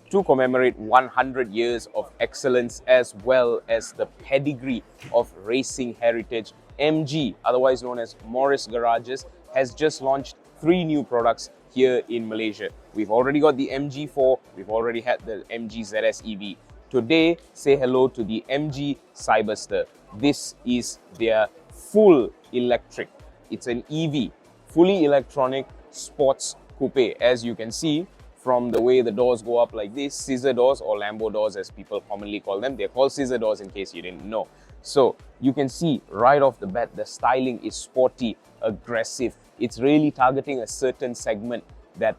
to commemorate 100 years of excellence as well as the pedigree of racing heritage. MG, otherwise known as Morris Garages, has just launched 3 new products here in Malaysia. We've already got the MG4, we've already had the MG ZS EV. Today, say hello to the MG Cyberster. This is their full electric. It's an EV, fully electronic sports coupe. As you can see from the way the doors go up like this, scissor doors or Lambo doors as people commonly call them. They're called scissor doors in case you didn't know. So you can see right off the bat, the styling is sporty, aggressive. It's really targeting a certain segment that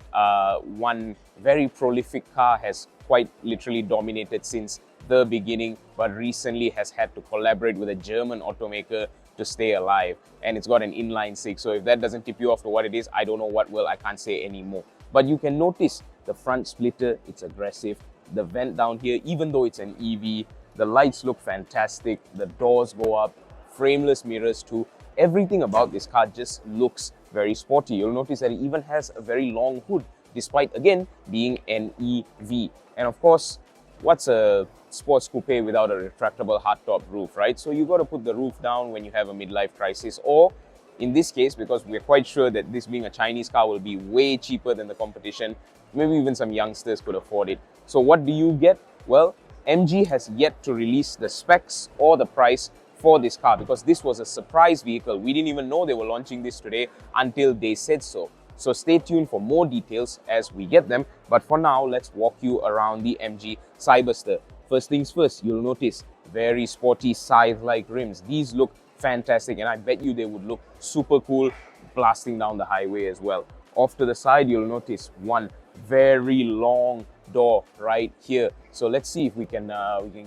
one very prolific car has quite literally dominated since the beginning, but recently has had to collaborate with a German automaker to stay alive. And it's got an inline six. So if that doesn't tip you off to what it is, I don't know what will. I can't say anymore. But you can notice the front splitter, it's aggressive. The vent down here, even though it's an EV, the lights look fantastic. The doors go up, frameless mirrors too. Everything about this car just looks very sporty. You'll notice that it even has a very long hood, despite again being an EV. And of course, what's a sports coupe without a retractable hardtop roof, right? So you got to put the roof down when you have a midlife crisis, or in this case, because we're quite sure that this being a Chinese car will be way cheaper than the competition, maybe even some youngsters could afford it. So what do you get? Well, MG has yet to release the specs or the price for this car because this was a surprise vehicle. We didn't even know they were launching this today until they said so. So stay tuned for more details as we get them. But for now, let's walk you around the MG Cyberster. First things first, you'll notice very sporty scythe-like rims. These look fantastic, and I bet you they would look super cool blasting down the highway as well. Off to the side, you'll notice one very long door right here. So let's see if we can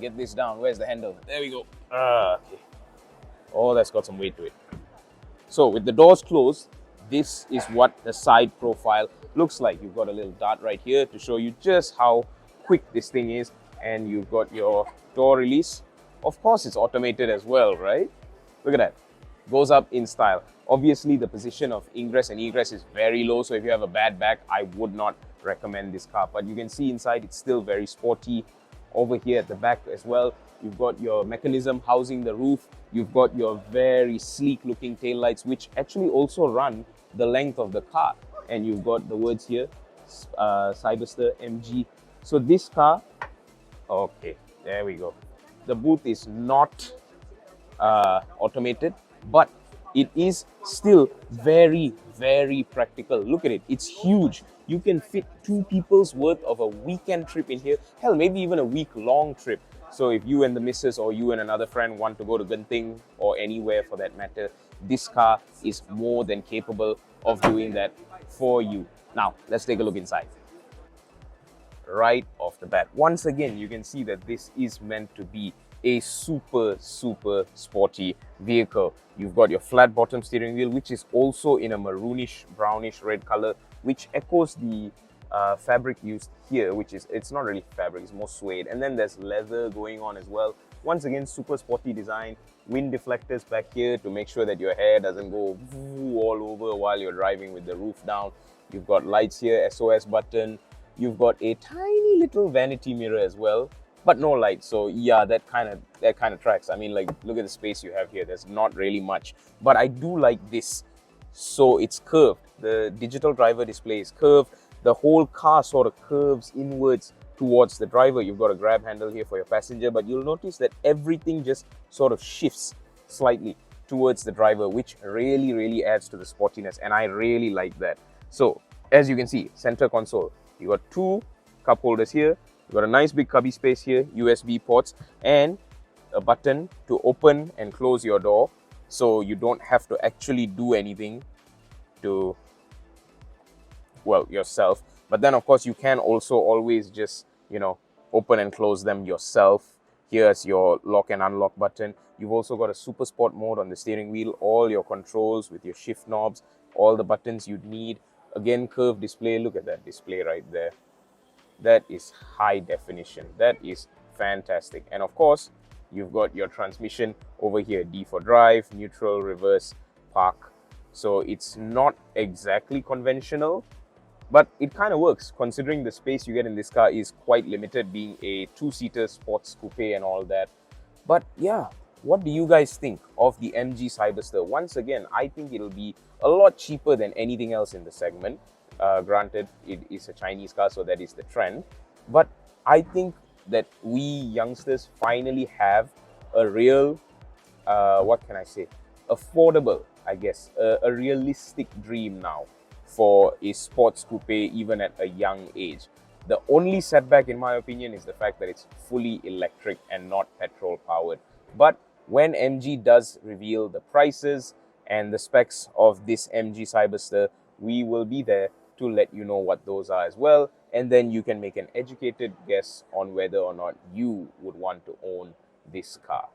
get this down. Where's the handle? There we go. Okay. Oh, that's got some weight to it. So with the doors closed, this is what the side profile looks like. You've got a little dart right here to show you just how quick this thing is, and you've got your door release. Of course, it's automated as well, right? Look at that. Goes up in style. Obviously, the position of ingress and egress is very low, so if you have a bad back, I would not recommend this car. But you can see inside, it's still very sporty. Over here at the back as well, you've got your mechanism housing the roof. You've got your very sleek looking taillights, which actually also run the length of the car. And you've got the words here, Cyberster MG. So this car, okay, there we go. The booth is not automated, but it is still very, very practical. Look at it, it's huge. You can fit 2 people's worth of a weekend trip in here. Hell, maybe even a week-long trip. So if you and the missus or you and another friend want to go to Genting or anywhere for that matter, this car is more than capable of doing that for you. Now, let's take a look inside. Right off the bat, once again, you can see that this is meant to be a super, super sporty vehicle. You've got your flat bottom steering wheel, which is also in a maroonish, brownish red color, which echoes the fabric used here, which is, it's not really fabric, it's more suede. And then there's leather going on as well. Once again, super sporty design. Wind deflectors back here to make sure that your hair doesn't go all over while you're driving with the roof down. You've got lights here, SOS button. You've got a tiny little vanity mirror as well, but no light. So yeah, that kind of tracks. I mean, like, look at the space you have here. There's not really much, but I do like this. So it's curved. The digital driver display is curved. The whole car sort of curves inwards towards the driver. You've got a grab handle here for your passenger, but you'll notice that everything just sort of shifts slightly towards the driver, which really, really adds to the sportiness, and I really like that. So as you can see, center console. You got 2 cup holders here. You got a nice big cubby space here, USB ports, and a button to open and close your door, so you don't have to actually do anything to, well, yourself. But then of course you can also always just, you know, open and close them yourself. Here's your lock and unlock button. You've also got a super sport mode on the steering wheel, all your controls with your shift knobs, all the buttons you'd need. Again, curved display. Look at that display right there. That is high definition. That is fantastic. And of course, you've got your transmission over here. D for drive, neutral, reverse, park. So it's not exactly conventional, But it kind of works considering the space you get in this car is quite limited, being a two-seater sports coupe and all that. But yeah, what do you guys think of the MG Cyberster? Once again, I think it'll be a lot cheaper than anything else in the segment. Granted, it is a Chinese car, so that is the trend. But I think that we youngsters finally have a real, what can I say, affordable, I guess, a realistic dream now for a sports coupe even at a young age. The only setback, in my opinion, is the fact that it's fully electric and not petrol powered. But when MG does reveal the prices and the specs of this MG Cyberster, we will be there to let you know what those are as well. And then you can make an educated guess on whether or not you would want to own this car.